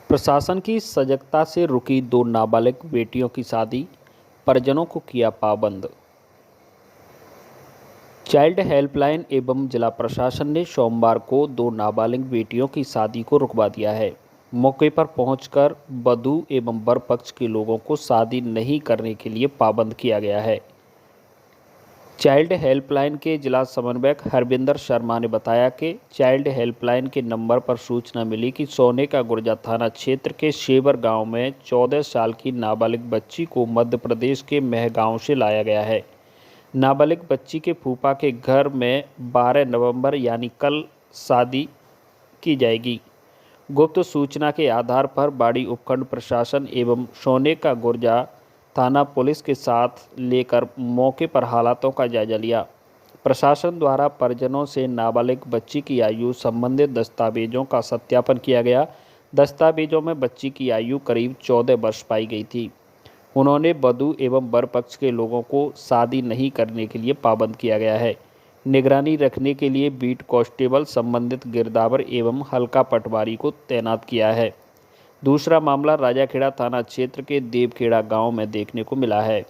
प्रशासन की सजगता से रुकी दो नाबालिग बेटियों की शादी, परिजनों को किया पाबंद। चाइल्ड हेल्पलाइन एवं जिला प्रशासन ने सोमवार को दो नाबालिग बेटियों की शादी को रुकवा दिया है। मौके पर पहुंचकर वधू एवं वर पक्ष के लोगों को शादी नहीं करने के लिए पाबंद किया गया है। चाइल्ड हेल्पलाइन के जिला समन्वयक हरविंदर शर्मा ने बताया कि चाइल्ड हेल्पलाइन के नंबर पर सूचना मिली कि सोने का गुर्जा थाना क्षेत्र के शेवर गांव में 14 साल की नाबालिग बच्ची को मध्य प्रदेश के महगांव से लाया गया है। नाबालिग बच्ची के फूफा के घर में 12 नवंबर यानी कल शादी की जाएगी। गुप्त सूचना के आधार पर बाड़ी उपखंड प्रशासन एवं सोने का गुर्जा थाना पुलिस के साथ लेकर मौके पर हालातों का जायजा लिया। प्रशासन द्वारा परिजनों से नाबालिग बच्ची की आयु संबंधित दस्तावेजों का सत्यापन किया गया। दस्तावेजों में बच्ची की आयु करीब 14 वर्ष पाई गई थी। उन्होंने वधू एवं वर पक्ष के लोगों को शादी नहीं करने के लिए पाबंद किया गया है। निगरानी रखने के लिए बीट कांस्टेबल, संबंधित गिरदावर एवं हल्का पटवारी को तैनात किया है। दूसरा मामला राजाखेड़ा थाना क्षेत्र के देवखेड़ा गांव में देखने को मिला है।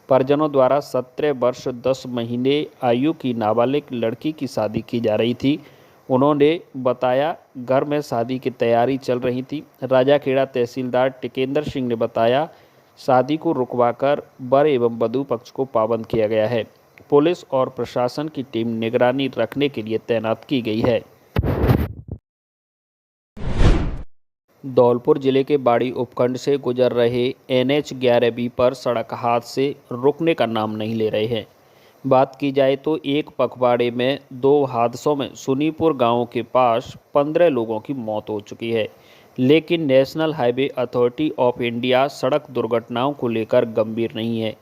परिजनों द्वारा 17 वर्ष 10 महीने आयु की नाबालिग लड़की की शादी की जा रही थी। उन्होंने बताया घर में शादी की तैयारी चल रही थी। राजाखेड़ा तहसीलदार टिकेंद्र सिंह ने बताया शादी को रुकवाकर वर एवं वधू पक्ष को पाबंद किया गया है। पुलिस और प्रशासन की टीम निगरानी रखने के लिए तैनात की गई है। धौलपुर जिले के बाड़ी उपखंड से गुजर रहे NH 11B पर सड़क हादसे रुकने का नाम नहीं ले रहे हैं। बात की जाए तो एक पखवाड़े में दो हादसों में सुनीपुर गांव के पास 15 लोगों की मौत हो चुकी है, लेकिन national highway authority of India सड़क दुर्घटनाओं को लेकर गंभीर नहीं है।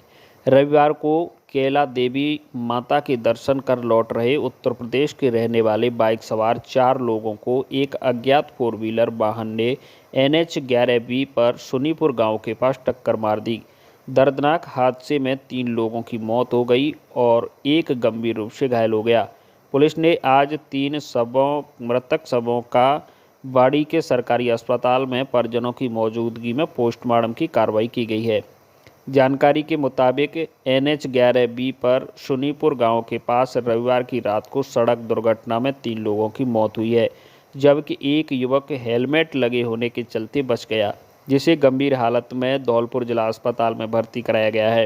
रविवार को कैला देवी माता के दर्शन कर लौट रहे उत्तर प्रदेश के रहने वाले बाइक सवार 4 लोगों को एक अज्ञात 4 व्हीलर वाहन ने NH 11B पर सुनीपुर गांव के पास टक्कर मार दी। दर्दनाक हादसे में 3 लोगों की मौत हो गई और एक गंभीर रूप से घायल हो गया। पुलिस ने आज 3 मृतक शवों का बाड़ी के सरकारी अस्पताल में परिजनों की मौजूदगी में पोस्टमार्टम की कार्रवाई की गई है। जानकारी के मुताबिक NH 11B पर सुनीपुर गांव के पास रविवार की रात को सड़क दुर्घटना में 3 लोगों की मौत हुई है, जबकि एक युवक हेलमेट लगे होने के चलते बच गया, जिसे गंभीर हालत में धौलपुर जिला अस्पताल में भर्ती कराया गया है।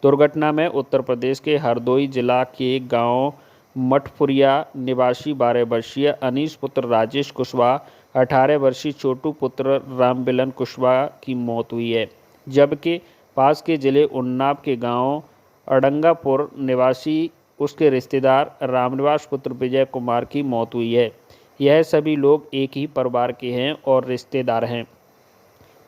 दुर्घटना में उत्तर प्रदेश के हरदोई जिला के गांव मठपुरिया निवासी 12 वर्षीय अनीस पुत्र राजेश कुशवाहा, 18 वर्षीय छोटू पुत्र रामबिलन कुशवाहा की मौत हुई है, जबकि पास के जिले उन्नाव के गांव अडंगापुर निवासी उसके रिश्तेदार रामनिवास पुत्र विजय कुमार की मौत हुई है। यह सभी लोग एक ही परिवार के हैं और रिश्तेदार हैं।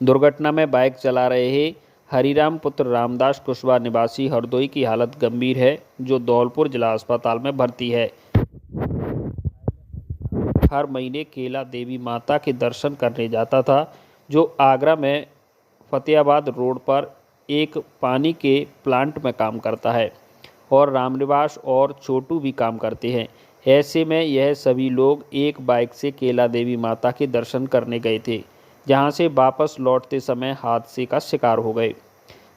दुर्घटना में बाइक चला रहे हरिराम पुत्र रामदास कुशवाहा निवासी हरदोई की हालत गंभीर है, जो धौलपुर जिला अस्पताल में भर्ती है। हर महीने केला देवी माता के दर्शन करने जाता था, जो आगरा में फतेहाबाद रोड पर एक पानी के प्लांट में काम करता है और रामनिवास और छोटू भी काम करते हैं। ऐसे में यह सभी लोग एक बाइक से केला देवी माता के दर्शन करने गए थे, जहां से वापस लौटते समय हादसे का शिकार हो गए।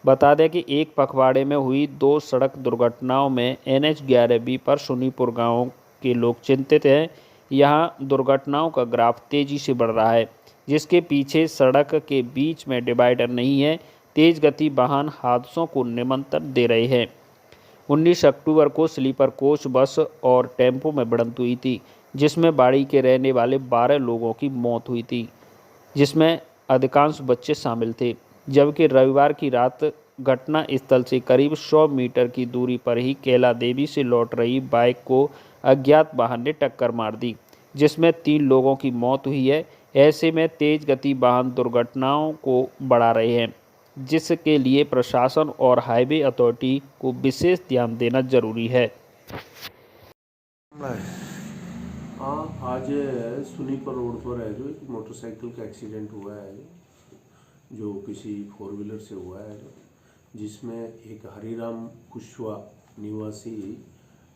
बता दें कि एक पखवाड़े में हुई 2 सड़क दुर्घटनाओं में NH 11B पर सुनीपुर गांव के लोग चिंतित हैं। यहां दुर्घटनाओं का ग्राफ तेजी से बढ़ रहा है, जिसके पीछे सड़क के बीच में डिवाइडर नहीं है। तेज गति वाहन हादसों को निमंत्रण दे रहे हैं। 19 अक्टूबर को स्लीपर कोच, बस और टेम्पो में भिड़ंत हुई थी, जिसमें बाड़ी के रहने वाले 12 लोगों की मौत हुई थी, जिसमें अधिकांश बच्चे शामिल थे। जबकि रविवार की रात घटना स्थल से करीब 100 मीटर की दूरी पर ही कैला देवी से लौट रही बाइक को अज्ञात वाहन ने टक्कर मार दी, जिसमें 3 लोगों की मौत हुई है। ऐसे में तेज गति वाहन दुर्घटनाओं को बढ़ा रहे हैं, जिसके लिए प्रशासन और हाईवे अथॉरिटी को विशेष ध्यान देना जरूरी है। हाँ, आज सुनीपर रोड पर है जो एक मोटरसाइकिल का एक्सीडेंट हुआ है, जो किसी 4 व्हीलर से हुआ है, जिसमें एक हरिराम कुशवाहा निवासी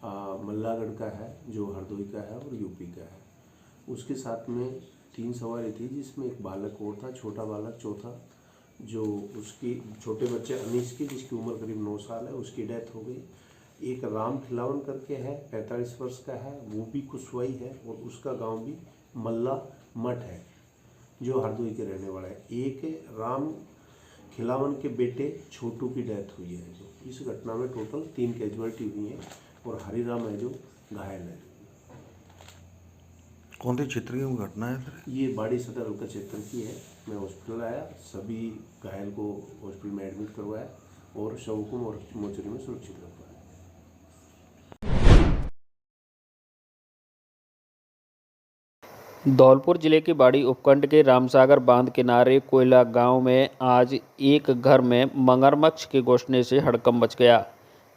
मल्लागढ़ का है, जो हरदोई का है और यूपी का है। उसके साथ में 3 सवारी थी, जिसमें एक बालक और था, छोटा बालक चौथा, जो उसकी छोटे बच्चे अनीस की, जिसकी उम्र करीब 9 साल है, उसकी डेथ हो गई। एक राम खिलावन करके है, 45 वर्ष का है, वो भी कुशवाई है, और उसका गांव भी मल्ला मठ है, जो हरदोई के रहने वाला है। एक राम खिलावन के बेटे छोटू की डेथ हुई है। जो इस घटना में टोटल 3 कैजुअलिटी हुई हैं, और हरिराम है जो घायल है। कौन से क्षेत्र की घटना है सर? ये बाड़ी सदर हल्का क्षेत्र की है। मैं हॉस्पिटल आया, सभी घायल को हॉस्पिटल में एडमिट करवाया, और शव को मोर्चरी में सुरक्षित रखवाया। धौलपुर जिले के बाड़ी उपखंड के रामसागर बांध किनारे कोयला गांव में आज एक घर में मगरमच्छ के घुसने से हड़कंप मच गया।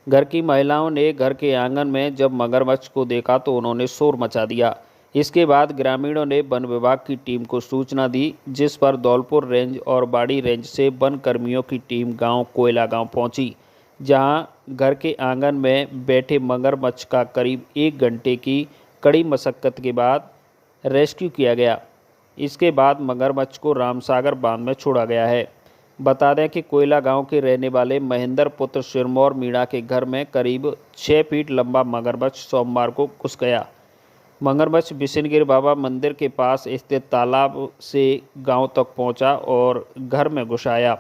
घर की महिलाओं ने घर के आंगन में जब मगरमच्छ को देखा तो उन्होंने शोर मचा दिया। इसके बाद ग्रामीणों ने वन विभाग की टीम को सूचना दी, जिस पर धौलपुर रेंज और बाड़ी रेंज से वन कर्मियों की टीम गांव कोयला गांव पहुंची, जहां घर के आंगन में बैठे मगरमच्छ का करीब 1 घंटे की कड़ी मशक्कत के बाद रेस्क्यू किया गया। इसके बाद मगरमच्छ को रामसागर बांध में छोड़ा गया है। बता दें कि कोयला गांव के रहने वाले महेंद्र पुत्र सिरमौर मीणा के घर में करीब 6 फीट लंबा मगरमच्छ सोमवार को घुस गया। मगरमच्छ बिशनगिर बाबा मंदिर के पास स्थित तालाब से गांव तक पहुंचा और घर में घुस आया।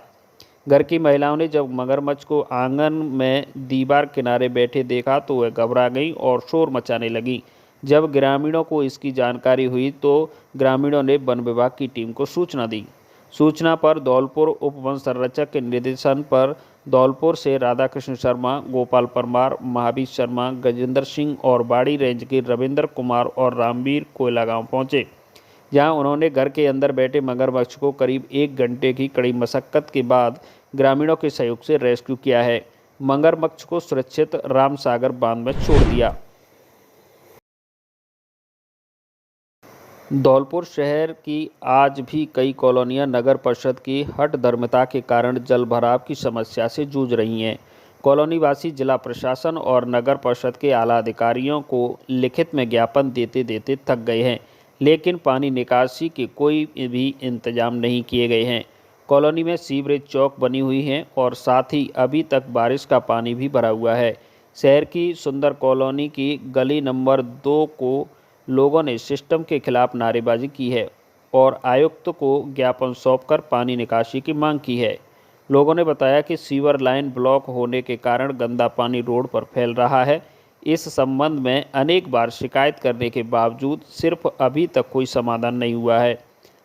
घर की महिलाओं ने जब मगरमच्छ को आंगन में दीवार किनारे बैठे देखा तो वह घबरा गई और शोर मचाने लगी। जब ग्रामीणों को इसकी जानकारी हुई तो ग्रामीणों ने वन विभाग की टीम को सूचना दी। सूचना पर धौलपुर उप वन संरक्षक के निर्देशन पर धौलपुर से राधाकृष्ण शर्मा, गोपाल परमार, महावीर शर्मा, गजेंद्र सिंह और बाड़ी रेंज के रविंद्र कुमार और रामवीर कोयला गांव पहुंचे, जहां उन्होंने घर के अंदर बैठे मगरमच्छ को करीब 1 घंटे की कड़ी मशक्कत के बाद ग्रामीणों के सहयोग से रेस्क्यू किया है। मगरमच्छ को सुरक्षित रामसागर बांध में छोड़ दिया। धौलपुर शहर की आज भी कई कॉलोनियां नगर परिषद की हठधर्मिता के कारण जल भराव की समस्या से जूझ रही हैं। कॉलोनी वासी जिला प्रशासन और नगर परिषद के आला अधिकारियों को लिखित में ज्ञापन देते देते थक गए हैं, लेकिन पानी निकासी के कोई भी इंतजाम नहीं किए गए हैं। कॉलोनी में सीवरेज चौक बनी हुई हैं और साथ ही अभी तक बारिश का पानी भी भरा हुआ है। शहर की सुंदर कॉलोनी की गली नंबर 2 को लोगों ने सिस्टम के खिलाफ नारेबाजी की है और आयुक्त को ज्ञापन सौंपकर पानी निकासी की मांग की है। लोगों ने बताया कि सीवर लाइन ब्लॉक होने के कारण गंदा पानी रोड पर फैल रहा है। इस संबंध में अनेक बार शिकायत करने के बावजूद सिर्फ अभी तक कोई समाधान नहीं हुआ है।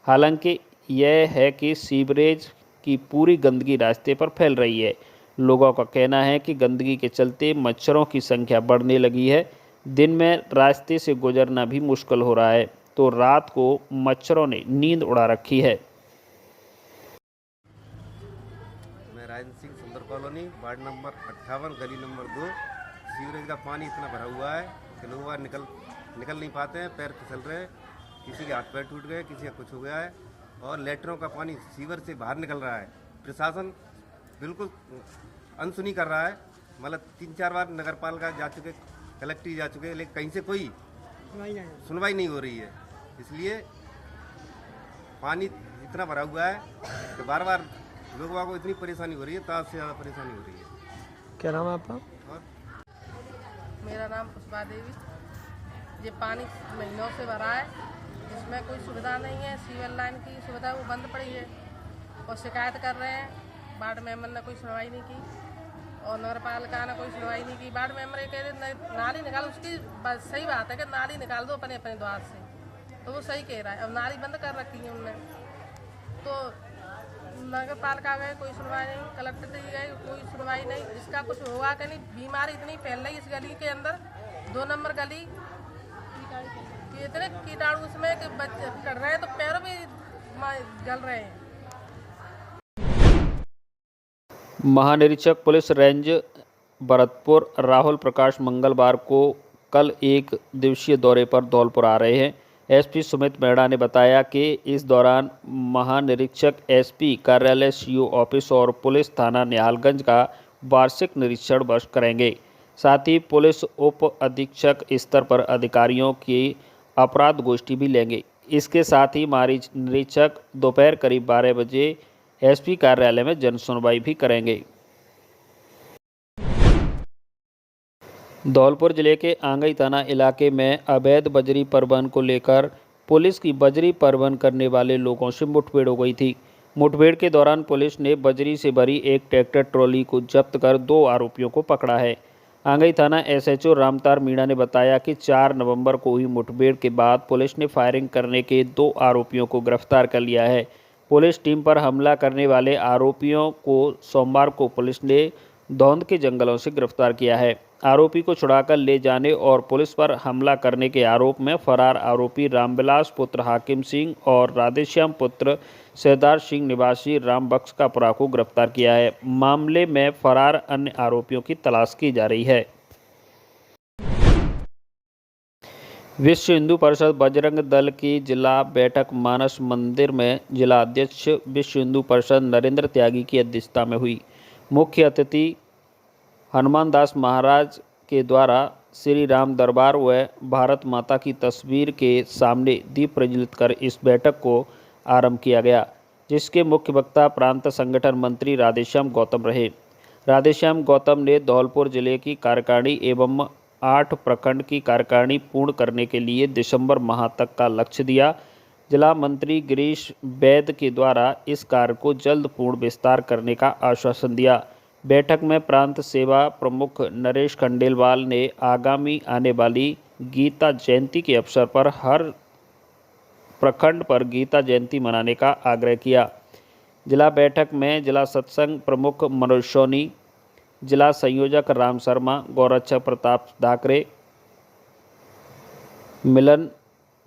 हालांकि यह है कि सीवरेज की पूरी गंदगी रास्ते पर फैल रही है। लोगों का कहना है कि गंदगी के चलते मच्छरों की संख्या बढ़ने लगी है। दिन में रास्ते से गुजरना भी मुश्किल हो रहा है, तो रात को मच्छरों ने नींद उड़ा रखी है। मैं राजेंद्र सिंह, सुंदर कॉलोनी, वार्ड नंबर 58, गली नंबर 2। सीवरेज का पानी इतना भरा हुआ है कि लोग वहाँ निकल नहीं पाते हैं, पैर फिसल रहे हैं, किसी के हाथ पैर टूट गए, किसी का कुछ हो गया है, और लेटरों का पानी सीवर से बाहर निकल रहा है। प्रशासन बिल्कुल अनसुनी कर रहा है। मतलब 3-4 बार नगर पालिका जा चुके, कलेक्टर जा चुके, लेकिन कहीं से कोई सुनवाई नहीं हो रही है। इसलिए पानी इतना भरा हुआ है कि बार बार लोगों को इतनी परेशानी हो रही है, ताज से ज़्यादा परेशानी हो रही है। क्या नाम है आपका? और मेरा नाम पुष्पा देवी। ये पानी महीनों से भरा है, इसमें कोई सुविधा नहीं है। सीवर लाइन की सुविधा वो बंद पड़ी है और शिकायत कर रहे हैं। वार्ड मेंबर ने कोई सुनवाई नहीं की और नगर पालिका ने कोई सुनवाई नहीं की। वार्ड मेंबर ये कह रहे नाली निकाल, उसकी सही बात है कि नाली निकाल दो अपने अपने द्वार से, तो वो सही कह रहा है। अब नाली बंद कर रखी है उनने, तो नगर पालिका गए, कोई सुनवाई नहीं, कलेक्टर से गए, कोई सुनवाई नहीं। इसका कुछ होगा कि नहीं? बीमारी इतनी फैल रही इस गली के अंदर, 2 नंबर गली, कि इतने कीटाणु उसमें कि बच्चे कर रहे हैं तो पैरों भी जल रहे हैं। महानिरीक्षक पुलिस रेंज भरतपुर राहुल प्रकाश मंगलवार को कल 1 दिवसीय दौरे पर धौलपुर आ रहे हैं। एसपी सुमित मेहड़ा ने बताया कि इस दौरान महानिरीक्षक एसपी कार्यालय, सीओ ऑफिस और पुलिस थाना निहालगंज का वार्षिक निरीक्षण वर्ष करेंगे। साथ ही पुलिस उप अधीक्षक स्तर पर अधिकारियों की अपराध गोष्ठी भी लेंगे। इसके साथ ही महानिरीक्षक दोपहर करीब 12 बजे एसपी कार्यालय में जन सुनवाई भी करेंगे। धौलपुर जिले के आंगई थाना इलाके में अवैध बजरी परिवहन को लेकर पुलिस की बजरी परिवहन करने वाले लोगों से मुठभेड़ हो गई थी। मुठभेड़ के दौरान पुलिस ने बजरी से भरी एक ट्रैक्टर ट्रॉली को जब्त कर 2 आरोपियों को पकड़ा है। आंगई थाना एसएचओ रामतार मीणा ने बताया कि 4 नवंबर को हुई मुठभेड़ के बाद पुलिस ने फायरिंग करने के 2 आरोपियों को गिरफ्तार कर लिया है। पुलिस टीम पर हमला करने वाले आरोपियों को सोमवार को पुलिस ने धौंद के जंगलों से गिरफ्तार किया है। आरोपी को छुड़ाकर ले जाने और पुलिस पर हमला करने के आरोप में फरार आरोपी रामविलास पुत्र हाकिम सिंह और राधेश्याम पुत्र सरदार सिंह निवासी रामबख्श कापुरा को गिरफ्तार किया है। मामले में फरार अन्य आरोपियों की तलाश की जा रही है। विश्व हिंदू परिषद बजरंग दल की जिला बैठक मानस मंदिर में जिला अध्यक्ष विश्व हिंदू परिषद नरेंद्र त्यागी की अध्यक्षता में हुई। मुख्य अतिथि हनुमान दास महाराज के द्वारा श्री राम दरबार व भारत माता की तस्वीर के सामने दीप प्रज्वलित कर इस बैठक को आरंभ किया गया, जिसके मुख्य वक्ता प्रांत संगठन मंत्री राधेश्याम गौतम रहे। राधेश्याम गौतम ने धौलपुर जिले की कार्यकारिणी एवं 8 प्रखंड की कार्यकारिणी पूर्ण करने के लिए दिसंबर माह तक का लक्ष्य दिया। जिला मंत्री गिरीश वैद के द्वारा इस कार्य को जल्द पूर्ण विस्तार करने का आश्वासन दिया। बैठक में प्रांत सेवा प्रमुख नरेश खंडेलवाल ने आगामी आने वाली गीता जयंती के अवसर पर हर प्रखंड पर गीता जयंती मनाने का आग्रह किया। जिला बैठक में जिला सत्संग प्रमुख मनोज सोनी, जिला संयोजक राम शर्मा, गौरक्षक प्रताप धाकरे, मिलन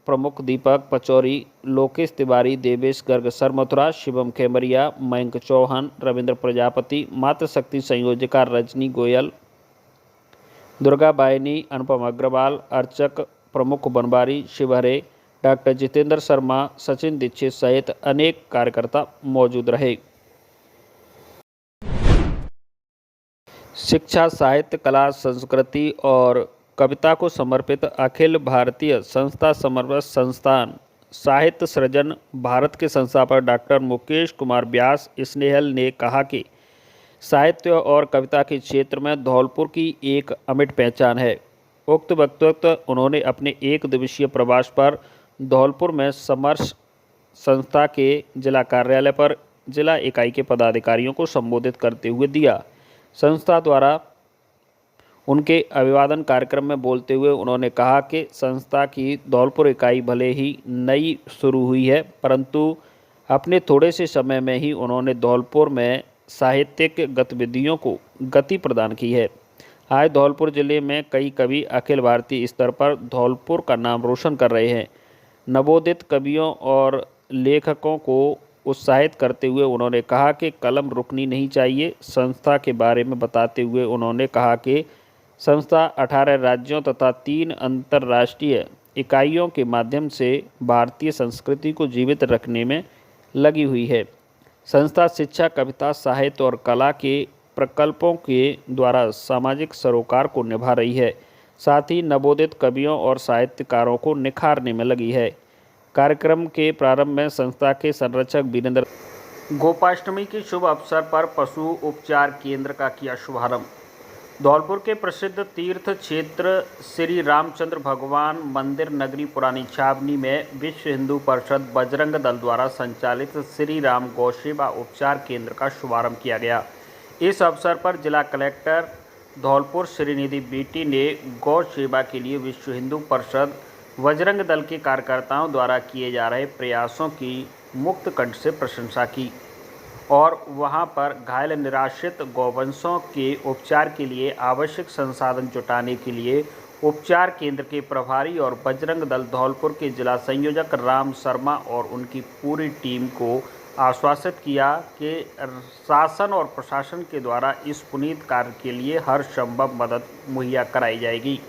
प्रमुख दीपक पचौरी, लोकेश तिवारी, देवेश गर्ग सरमथुरा, शिवम खेमरिया, मयंक चौहान, रविंद्र प्रजापति, मातृशक्ति संयोजिका रजनी गोयल, दुर्गा बायनी, अनुपम अग्रवाल, अर्चक प्रमुख बनवारी शिवहरे, डॉक्टर जितेंद्र शर्मा, सचिन दीक्षित सहित अनेक कार्यकर्ता मौजूद रहे। शिक्षा, साहित्य, कला, संस्कृति और कविता को समर्पित अखिल भारतीय संस्था समर्पित संस्थान साहित्य सृजन भारत के संस्थापक डॉक्टर मुकेश कुमार व्यास स्नेहल ने कहा कि साहित्य और कविता के क्षेत्र में धौलपुर की एक अमिट पहचान है। उक्त वक्तव्य उन्होंने अपने 1 दिवसीय प्रवास पर धौलपुर में समर्श संस्था के जिला कार्यालय पर जिला इकाई के पदाधिकारियों को संबोधित करते हुए दिया। संस्था द्वारा उनके अभिवादन कार्यक्रम में बोलते हुए उन्होंने कहा कि संस्था की धौलपुर इकाई भले ही नई शुरू हुई है, परंतु अपने थोड़े से समय में ही उन्होंने धौलपुर में साहित्यिक गतिविधियों को गति प्रदान की है। आज धौलपुर जिले में कई कवि अखिल भारतीय स्तर पर धौलपुर का नाम रोशन कर रहे हैं। नवोदित कवियों और लेखकों को उत्साहित करते हुए उन्होंने कहा कि कलम रुकनी नहीं चाहिए। संस्था के बारे में बताते हुए उन्होंने कहा कि संस्था 18 राज्यों तथा 3 अंतर्राष्ट्रीय इकाइयों के माध्यम से भारतीय संस्कृति को जीवित रखने में लगी हुई है। संस्था शिक्षा, कविता, साहित्य और कला के प्रकल्पों के द्वारा सामाजिक सरोकार को निभा रही है, साथ ही नवोदित कवियों और साहित्यकारों को निखारने में लगी है। कार्यक्रम के प्रारंभ में संस्था के संरक्षक वीरेंद्र गोपाष्टमी के शुभ अवसर पर पशु उपचार केंद्र का किया शुभारंभ। धौलपुर के प्रसिद्ध तीर्थ क्षेत्र श्री रामचंद्र भगवान मंदिर नगरी पुरानी छावनी में विश्व हिंदू परिषद बजरंग दल द्वारा संचालित श्री राम गौ सेवा उपचार केंद्र का शुभारंभ किया गया। इस अवसर पर जिला कलेक्टर धौलपुर श्रीनिधि बीटी ने गौ सेवा के लिए विश्व हिंदू परिषद बजरंग दल के कार्यकर्ताओं द्वारा किए जा रहे प्रयासों की मुक्त कंठ से प्रशंसा की और वहां पर घायल निराश्रित गौवंशों के उपचार के लिए आवश्यक संसाधन जुटाने के लिए उपचार केंद्र के प्रभारी और बजरंग दल धौलपुर के जिला संयोजक राम शर्मा और उनकी पूरी टीम को आश्वासित किया कि शासन और प्रशासन के द्वारा इस पुनीत कार्य के लिए हर संभव मदद मुहैया कराई जाएगी।